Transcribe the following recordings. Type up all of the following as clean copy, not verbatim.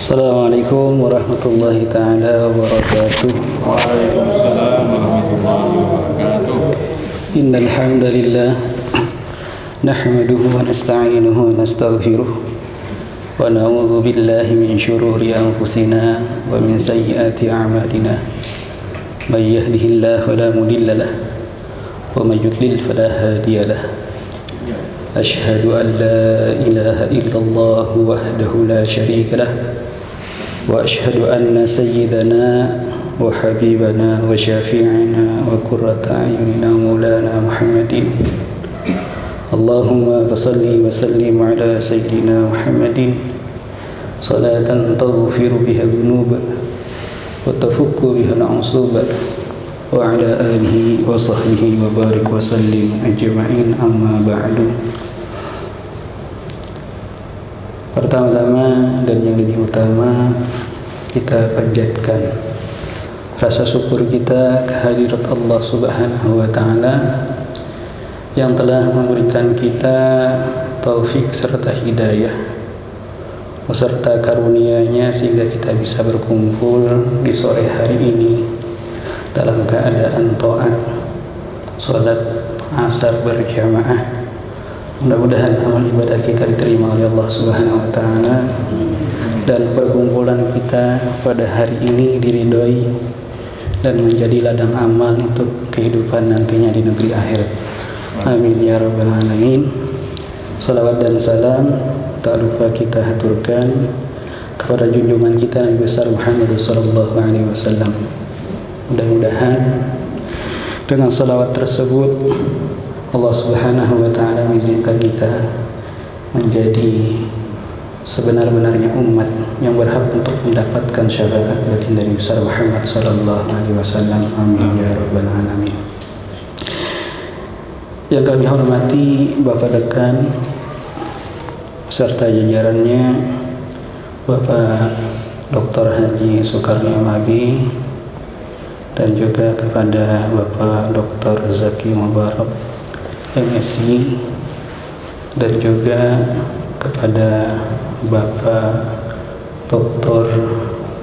Assalamualaikum warahmatullahi ta'ala wabarakatuh. Waalaikumsalam warahmatullahi wabarakatuh. Innal hamdalillah nahmaduhu wa nasta'inuhu wa nastaghfiruh wa na'udzu billahi min syururi anfusina wa min sayyiati a'malina. May yahdihillahu fala mudilla lahu wa may yudlil fala hadiya lahu. Asyhadu an la ilaha illallah wahdahu la syarika lahu wa asyhadu anna sayyidana wa habibana wa syafi'ana wa qurrata a'yunina maulana Muhammadin. Allahumma salli wa sallim ala sayyidina Muhammadin salatan taghfiru biha dhunub wa tafukku biha al'usub wa ala alihi wa sahbihi wa barik wa sallim ajma'in, amma ba'du. Pertama-tama dan yang lebih utama, kita panjatkan rasa syukur kita kehadirat Allah Subhanahu wa Ta'ala yang telah memberikan kita taufik serta hidayah beserta karunia-Nya sehingga kita bisa berkumpul di sore hari ini dalam keadaan taat, salat asar berjamaah. Mudah-mudahan amal ibadah kita diterima oleh Allah Subhanahu wa Ta'ala dan perkumpulan kita pada hari ini diridhoi dan menjadi ladang amal untuk kehidupan nantinya di negeri akhirat. Amin ya rabbal alamin. Salawat dan salam tak lupa kita haturkan kepada junjungan kita Nabi besar Muhammad sallallahu alaihi wasallam. Mudah-mudahan dengan salawat tersebut Allah Subhanahu wa Ta'ala mengizinkan kita menjadi sebenar-benarnya umat yang berhak untuk mendapatkan syafaat baginda Nabi besar Muhammad sallallahu alaihi wasallam. Amin ya rabbal alamin. Yang kami hormati Bapak Dekan beserta jajarannya, Bapak Dr. Haji Soekarno MAB, dan juga kepada Bapak Dr. Zaki Mubarak MSc, dan juga kepada Bapak Dr.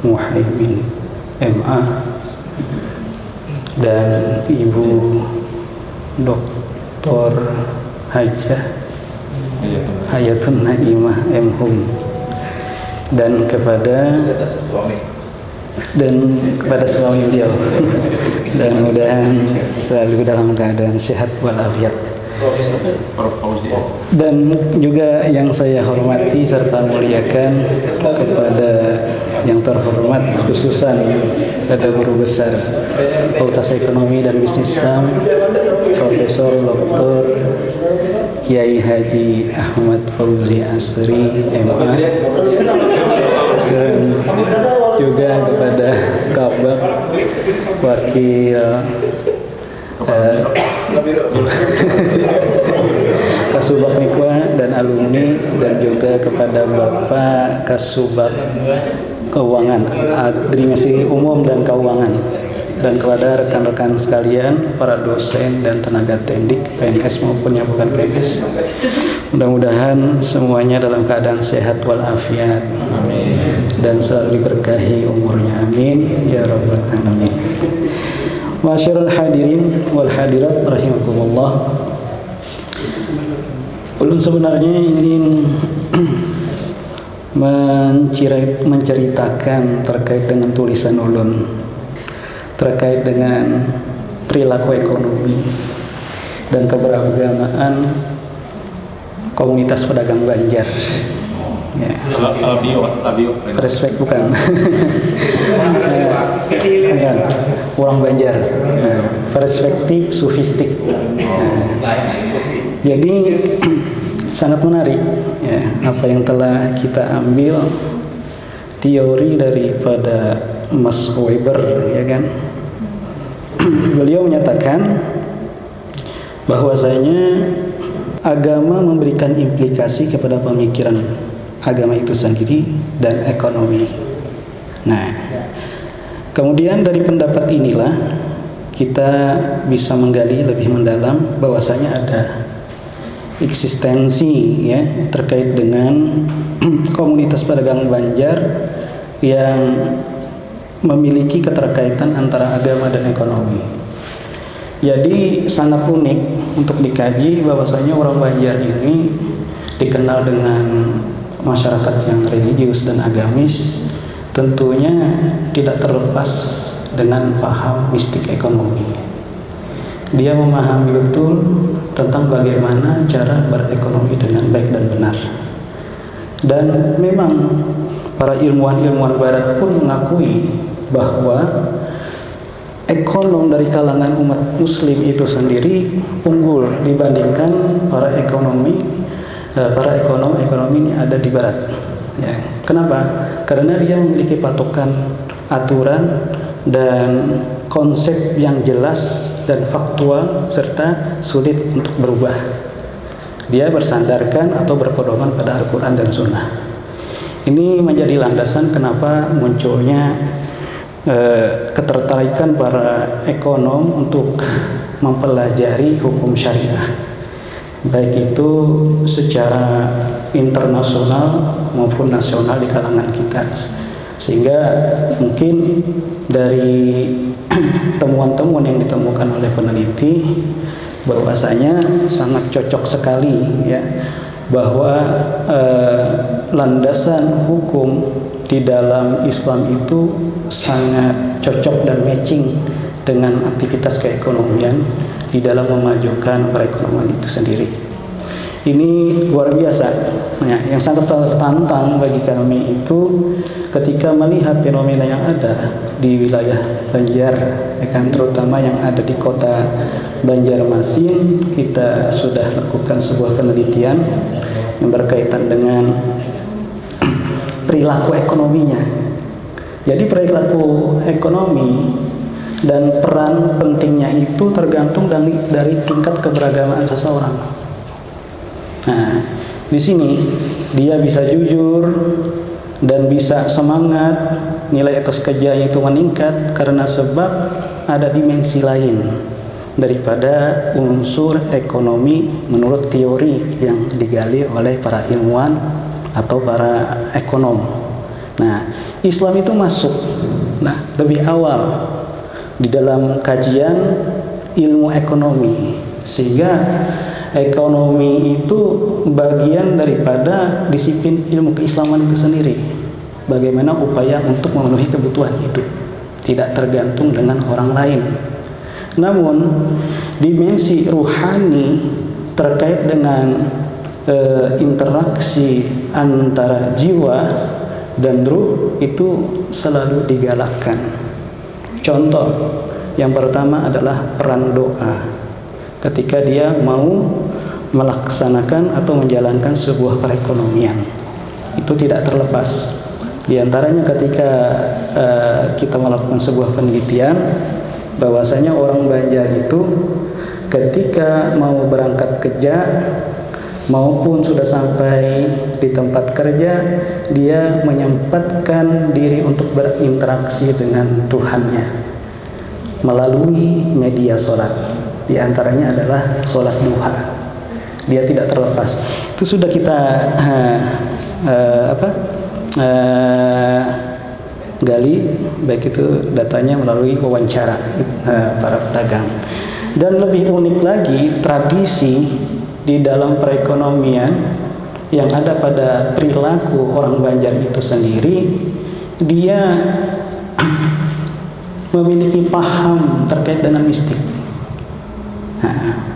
Muhaimin MA dan Ibu Dr. Hajah Hayatun Naimah M.Hum, dan kepada suami beliau dan mudah-mudahan selalu dalam keadaan sehat walafiat. Dan juga yang saya hormati serta muliakan kepada yang terhormat khususan pada guru besar Fakultas Ekonomi dan Bisnis Islam Profesor Dr. Kiai Haji Ahmad Fauzi Asri MA, dan juga kepada Kabak Wakil Kasubag Mikwa dan alumni, dan juga kepada Bapak Kasubag Keuangan, Administrasi Umum dan Keuangan, dan kepada rekan-rekan sekalian, para dosen dan tenaga teknik PNS maupun yang bukan PNS. Mudah-mudahan semuanya dalam keadaan sehat walafiat dan selalu diberkahi umurnya. Amin ya rabbal alamin. Masyarul hadirin wal hadirat rahimakumullah. Ulun sebenarnya ingin menceritakan terkait dengan tulisan ulun terkait dengan perilaku ekonomi dan keberagamaan komunitas pedagang Banjar. Ya. Respect bukan? Bukan. Orang Banjar. Nah, perspektif sufistik. Nah, jadi sangat menarik ya, apa yang telah kita ambil teori daripada Max Weber, ya kan? Beliau menyatakan bahwasanya agama memberikan implikasi kepada pemikiran agama itu sendiri dan ekonomi. Nah, kemudian dari pendapat inilah kita bisa menggali lebih mendalam bahwasanya ada eksistensi ya terkait dengan komunitas pedagang Banjar yang memiliki keterkaitan antara agama dan ekonomi. Jadi sangat unik untuk dikaji bahwasanya orang Banjar ini dikenal dengan masyarakat yang religius dan agamis, tentunya tidak terlepas dengan paham mistik ekonomi. Dia memahami betul tentang bagaimana cara berekonomi dengan baik dan benar. Dan memang para ilmuwan-ilmuwan barat pun mengakui bahwa ekonom dari kalangan umat muslim itu sendiri unggul dibandingkan para ekonom ini ada di barat. Ya. Kenapa? Karena dia memiliki patokan aturan dan konsep yang jelas dan faktual serta sulit untuk berubah. Dia bersandarkan atau berpedoman pada Al-Quran dan Sunnah. Ini menjadi landasan kenapa munculnya ketertarikan para ekonom untuk mempelajari hukum syariah, baik itu secara internasional maupun nasional di kalangan kita. Sehingga mungkin dari temuan-temuan yang ditemukan oleh peneliti bahwasanya sangat cocok sekali ya bahwa landasan hukum di dalam Islam itu sangat cocok dan matching dengan aktivitas keekonomian di dalam memajukan perekonomian itu sendiri. Ini luar biasa. Nah, yang sangat tertantang bagi kami itu ketika melihat fenomena yang ada di wilayah Banjar, terutama yang ada di kota Banjarmasin. Kita sudah lakukan sebuah penelitian yang berkaitan dengan perilaku ekonominya. Jadi perilaku ekonomi dan peran pentingnya itu tergantung dari tingkat keberagamaan seseorang. Nah, di sini dia bisa jujur dan bisa semangat, nilai etos kerjanya itu meningkat karena sebab ada dimensi lain daripada unsur ekonomi menurut teori yang digali oleh para ilmuwan atau para ekonom. Nah, Islam itu masuk lebih awal di dalam kajian ilmu ekonomi, sehingga ekonomi itu bagian daripada disiplin ilmu keislaman itu sendiri. Bagaimana upaya untuk memenuhi kebutuhan hidup, tidak tergantung dengan orang lain. Namun dimensi ruhani terkait dengan interaksi antara jiwa dan ruh itu selalu digalakkan. Contoh yang pertama adalah peran doa. Ketika dia mau melaksanakan atau menjalankan sebuah perekonomian, itu tidak terlepas. Di antaranya ketika kita melakukan sebuah penelitian, bahwasanya orang Banjar itu ketika mau berangkat kerja maupun sudah sampai di tempat kerja, dia menyempatkan diri untuk berinteraksi dengan Tuhannya melalui media sholat. Di antaranya adalah sholat duha. Dia tidak terlepas. Itu sudah kita gali, baik itu datanya melalui wawancara para pedagang. Dan lebih unik lagi, tradisi di dalam perekonomian yang ada pada perilaku orang Banjar itu sendiri, dia memiliki paham terkait dengan mistik.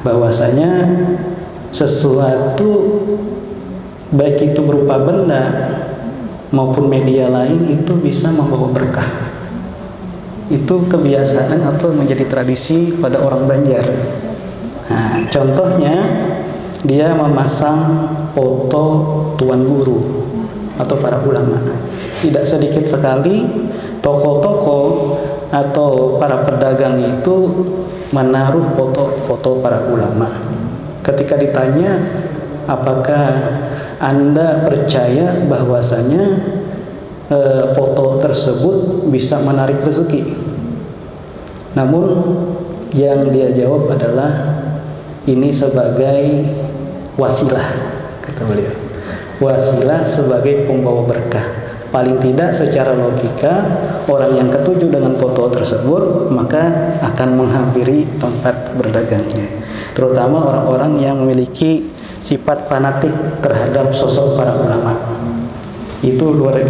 Bahwasanya sesuatu baik itu berupa benda maupun media lain itu bisa membawa berkah. Itu kebiasaan atau menjadi tradisi pada orang Banjar. Contohnya dia memasang foto tuan guru atau para ulama. Tidak sedikit sekali toko-toko atau para pedagang itu menaruh foto-foto para ulama. Ketika ditanya, apakah Anda percaya bahwasanya foto tersebut bisa menarik rezeki? Namun yang dia jawab adalah ini sebagai wasilah, kata beliau. Wasilah sebagai pembawa berkah. Paling tidak secara logika orang yang ketujuh dengan foto tersebut maka akan menghampiri tempat berdagangnya. Terutama orang-orang yang memiliki sifat fanatik terhadap sosok para ulama. Itu luar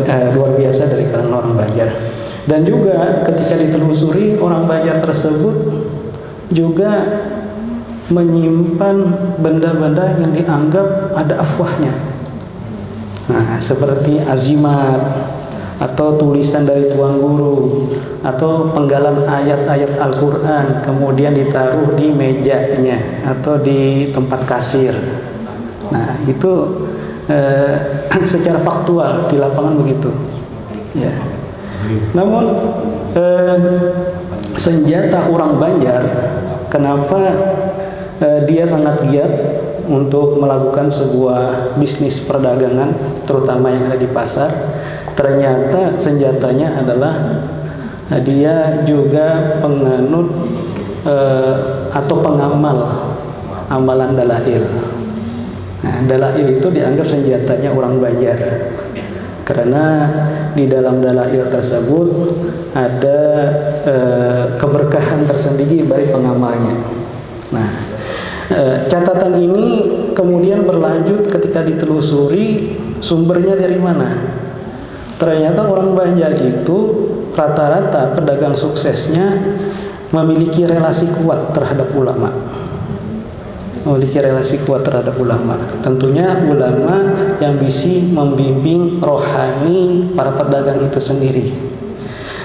biasa dari kalangan orang Banjar. Dan juga ketika ditelusuri, orang Banjar tersebut juga menyimpan benda-benda yang dianggap ada afwahnya. Nah, seperti azimat atau tulisan dari tuan guru atau penggalan ayat-ayat Al-Quran kemudian ditaruh di mejanya atau di tempat kasir. Nah, itu secara faktual di lapangan begitu. Ya. Namun senjata orang Banjar, kenapa dia sangat giat untuk melakukan sebuah bisnis perdagangan, terutama yang ada di pasar. Ternyata senjatanya adalah dia juga penganut atau pengamal amalan dalail. Nah, dalail itu dianggap senjatanya orang Banjar, karena di dalam dalail tersebut ada keberkahan tersendiri bagi pengamalnya. Nah, catatan ini kemudian berlanjut ketika ditelusuri sumbernya dari mana. Ternyata orang Banjar itu rata-rata pedagang suksesnya memiliki relasi kuat terhadap ulama. Tentunya ulama yang bisa membimbing rohani para pedagang itu sendiri.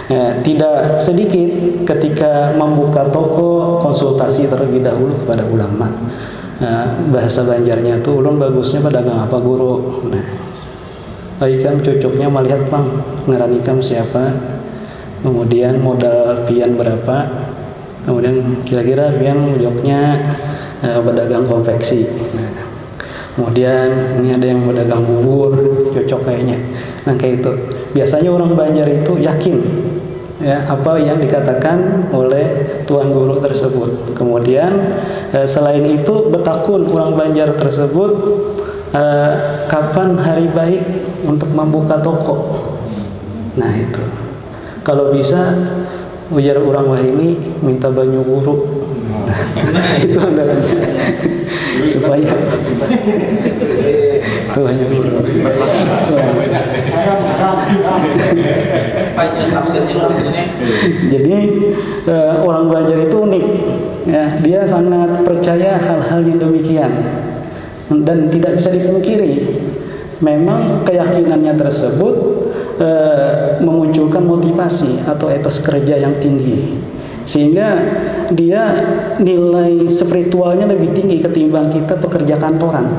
Ya, tidak sedikit ketika membuka toko konsultasi terlebih dahulu kepada ulama. Bahasa Banjarnya tuh ulun bagusnya pedagang apa guru. Nah, ikam cocoknya melihat bang ngaranikam siapa, kemudian modal pian berapa, kemudian kira-kira pian mujoknya pedagang konveksi. Nah, kemudian ini ada yang pedagang bubur, cocok kayaknya. Nah, kayak itu. Biasanya orang Banjar itu yakin ya apa yang dikatakan oleh tuan guru tersebut. Kemudian selain itu betakun orang Banjar tersebut kapan hari baik untuk membuka toko. Nah, itu. Kalau bisa ujar orang wah ini minta banyu guru. Itu andalannya supaya itu hanya guru. Jadi orang Banjar itu unik ya, dia sangat percaya hal-hal yang demikian dan tidak bisa dipungkiri memang keyakinannya tersebut memunculkan motivasi atau etos kerja yang tinggi, sehingga dia nilai spiritualnya lebih tinggi ketimbang kita pekerja kantoran.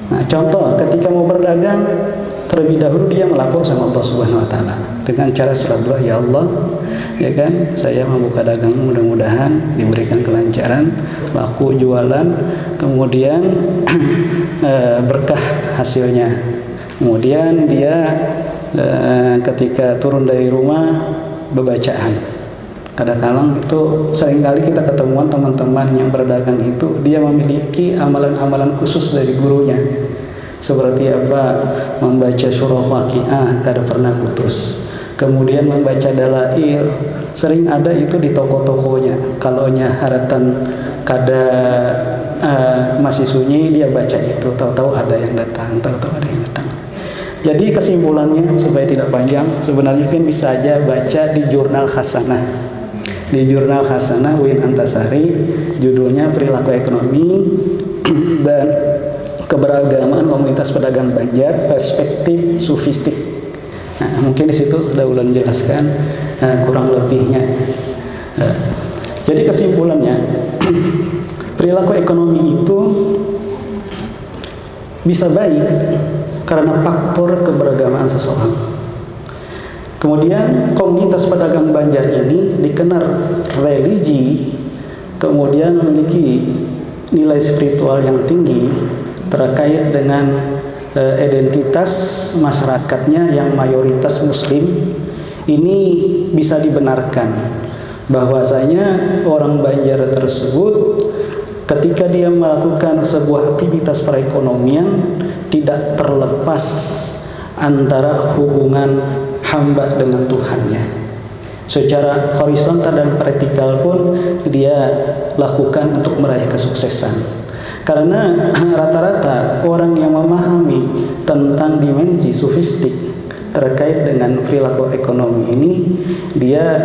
Nah, contoh ketika mau berdagang, terlebih dahulu dia melapor sama Allah Subhanahu wa taala dengan cara surat doa, ya Allah, ya kan, saya membuka dagang, mudah-mudahan diberikan kelancaran, laku jualan, kemudian berkah hasilnya. Kemudian dia ketika turun dari rumah bebacaan. Kadang-kadang itu seringkali kita ketemuan teman-teman yang berdagang itu dia memiliki amalan-amalan khusus dari gurunya. Seperti apa? Membaca surah Waqiah kada pernah putus. Kemudian membaca dalail, sering ada itu di toko-tokonya. Kalau nya haratan kada masih sunyi, dia baca itu, tahu-tahu ada yang datang, Jadi kesimpulannya supaya tidak panjang, sebenarnya kan bisa aja baca di jurnal Hasanah. Di jurnal Hasanah Uin Antasari, judulnya Perilaku Ekonomi dan Keberagaman Komunitas Pedagang Banjar, Perspektif Sufistik. Nah, mungkin di situ sudah ulang jelaskan kurang lebihnya. Jadi kesimpulannya, perilaku ekonomi itu bisa baik karena faktor keberagamaan seseorang. Kemudian komunitas pedagang Banjar ini dikenal religi, kemudian memiliki nilai spiritual yang tinggi terkait dengan identitas masyarakatnya yang mayoritas muslim. Ini bisa dibenarkan bahwasanya orang Banjar tersebut ketika dia melakukan sebuah aktivitas perekonomian tidak terlepas antara hubungan hamba dengan Tuhannya. Secara horizontal dan vertikal pun dia lakukan untuk meraih kesuksesan. Karena rata-rata orang yang memahami tentang dimensi sofistik terkait dengan perilaku ekonomi ini, dia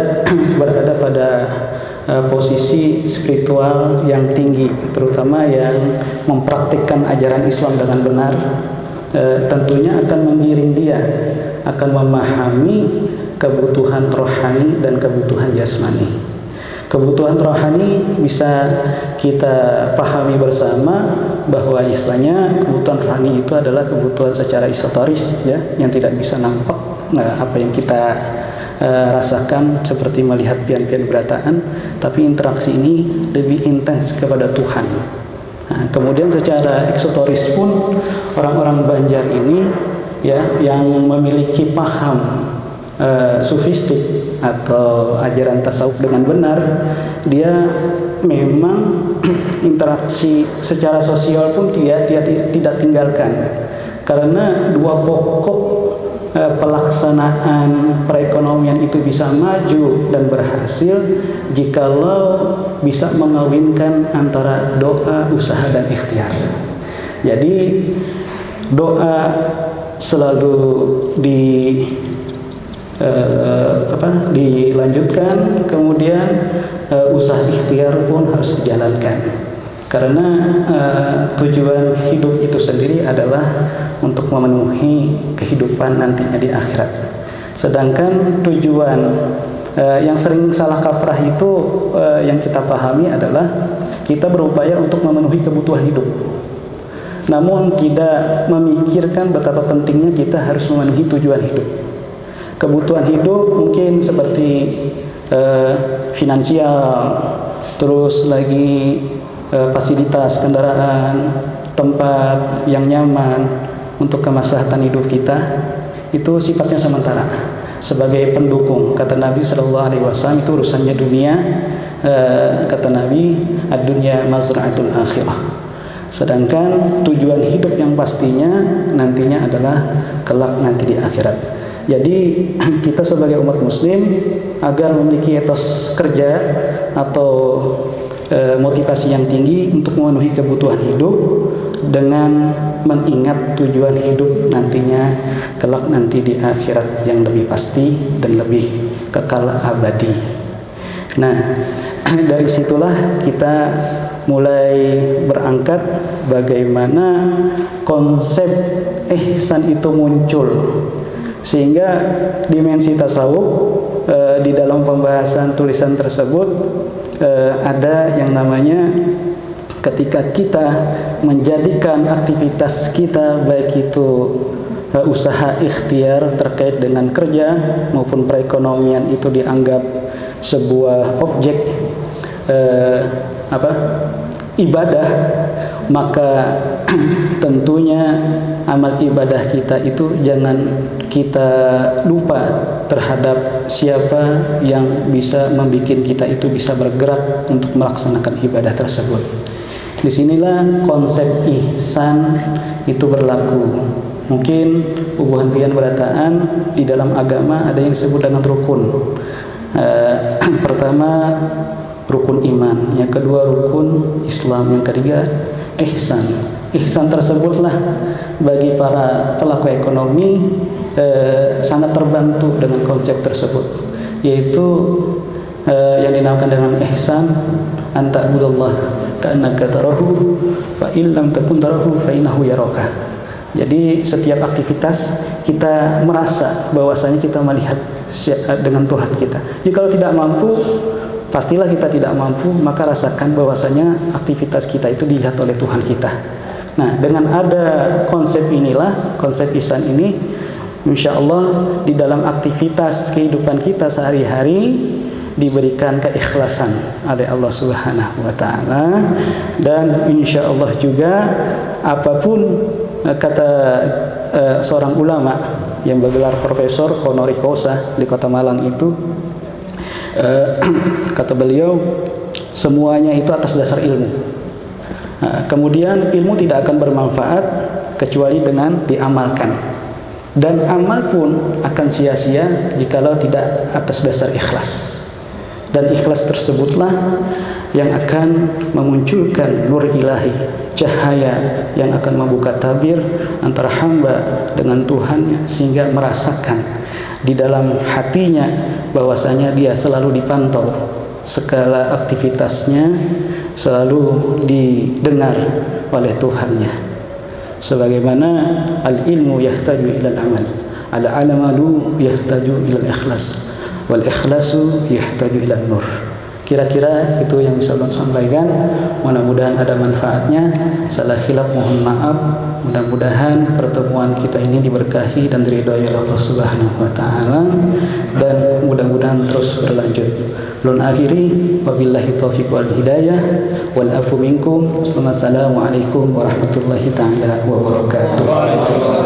berada pada posisi spiritual yang tinggi, terutama yang mempraktikkan ajaran Islam dengan benar. Tentunya akan menggiring dia, akan memahami kebutuhan rohani dan kebutuhan jasmani. Kebutuhan rohani bisa kita pahami bersama bahwa istilahnya kebutuhan rohani itu adalah kebutuhan secara esoteris, ya, yang tidak bisa nampak. Apa yang kita rasakan seperti melihat pian-pian berataan, tapi interaksi ini lebih intens kepada Tuhan. Nah, kemudian secara eksoteris pun orang-orang Banjar ini, ya, yang memiliki paham sufistik atau ajaran tasawuf dengan benar, dia memang interaksi secara sosial pun dia tidak tinggalkan, karena dua pokok pelaksanaan perekonomian itu bisa maju dan berhasil jikalau bisa mengawinkan antara doa, usaha, dan ikhtiar. Jadi doa selalu dilanjutkan, kemudian usaha ikhtiar pun harus dijalankan, karena tujuan hidup itu sendiri adalah untuk memenuhi kehidupan nantinya di akhirat. Sedangkan tujuan yang sering salah kaprah itu yang kita pahami adalah kita berupaya untuk memenuhi kebutuhan hidup, namun tidak memikirkan betapa pentingnya kita harus memenuhi tujuan hidup. Kebutuhan hidup mungkin seperti finansial, terus lagi fasilitas kendaraan, tempat yang nyaman untuk kemaslahatan hidup kita, itu sifatnya sementara, sebagai pendukung. Kata Nabi SAW, itu urusannya dunia. Kata Nabi, ad-dunya mazra'atul akhirah. Sedangkan tujuan hidup yang pastinya nantinya adalah kelak nanti di akhirat. Jadi kita sebagai umat muslim agar memiliki etos kerja atau motivasi yang tinggi untuk memenuhi kebutuhan hidup dengan mengingat tujuan hidup nantinya kelak nanti di akhirat yang lebih pasti dan lebih kekal abadi. Nah, dari situlah kita mulai berangkat bagaimana konsep ihsan itu muncul, sehingga dimensi tasawuf di dalam pembahasan tulisan tersebut ada yang namanya ketika kita menjadikan aktivitas kita baik itu usaha ikhtiar terkait dengan kerja maupun perekonomian itu dianggap sebuah objek ibadah, maka tentunya amal ibadah kita itu jangan kita lupa terhadap siapa yang bisa membuat kita itu bisa bergerak untuk melaksanakan ibadah tersebut. Disinilah konsep ihsan itu berlaku. Mungkin hubungan pian berataan di dalam agama ada yang disebut dengan rukun. Pertama rukun iman, yang kedua rukun Islam, yang ketiga ihsan. Ihsan tersebutlah bagi para pelaku ekonomi sangat terbantu dengan konsep tersebut, yaitu yang dinamakan dengan ihsan, anta'budallah ka'annaka tarahu fa in lam takun tarahu fa innahu yaraka. Jadi setiap aktivitas kita merasa bahwasanya kita melihat dengan Tuhan kita. Jika tidak mampu, pastilah kita tidak mampu, maka rasakan bahwasanya aktivitas kita itu dilihat oleh Tuhan kita. Nah, dengan ada konsep inilah, konsep ihsan ini, insya Allah di dalam aktivitas kehidupan kita sehari-hari diberikan keikhlasan oleh Allah Subhanahu wa taala, dan insya Allah juga apapun kata seorang ulama yang bergelar profesor honoris causa di Kota Malang itu, kata beliau, semuanya itu atas dasar ilmu. Kemudian ilmu tidak akan bermanfaat kecuali dengan diamalkan. Dan amal pun akan sia-sia jikalau tidak atas dasar ikhlas. Dan ikhlas tersebutlah yang akan memunculkan nur ilahi, cahaya yang akan membuka tabir antara hamba dengan Tuhannya, sehingga merasakan di dalam hatinya bahwasanya dia selalu dipantau, segala aktivitasnya selalu didengar oleh Tuhannya. Sebagaimana al-ilmu yahtaju ila al-amal, al-amalu yahtaju ila al-ikhlas, wal ikhlasu yahtaju ila nur. Kira-kira itu yang bisa saya sampaikan. Mudah-mudahan ada manfaatnya. Salah khilaf mohon maaf. Mudah-mudahan pertemuan kita ini diberkahi dan diridhoi oleh Allah Subhanahu wa taala, dan mudah-mudahan terus berlanjut. Lun akhiri wabillahi taufiq wal hidayah wal afu minkum. Wassalamualaikum warahmatullahi taala wabarakatuh.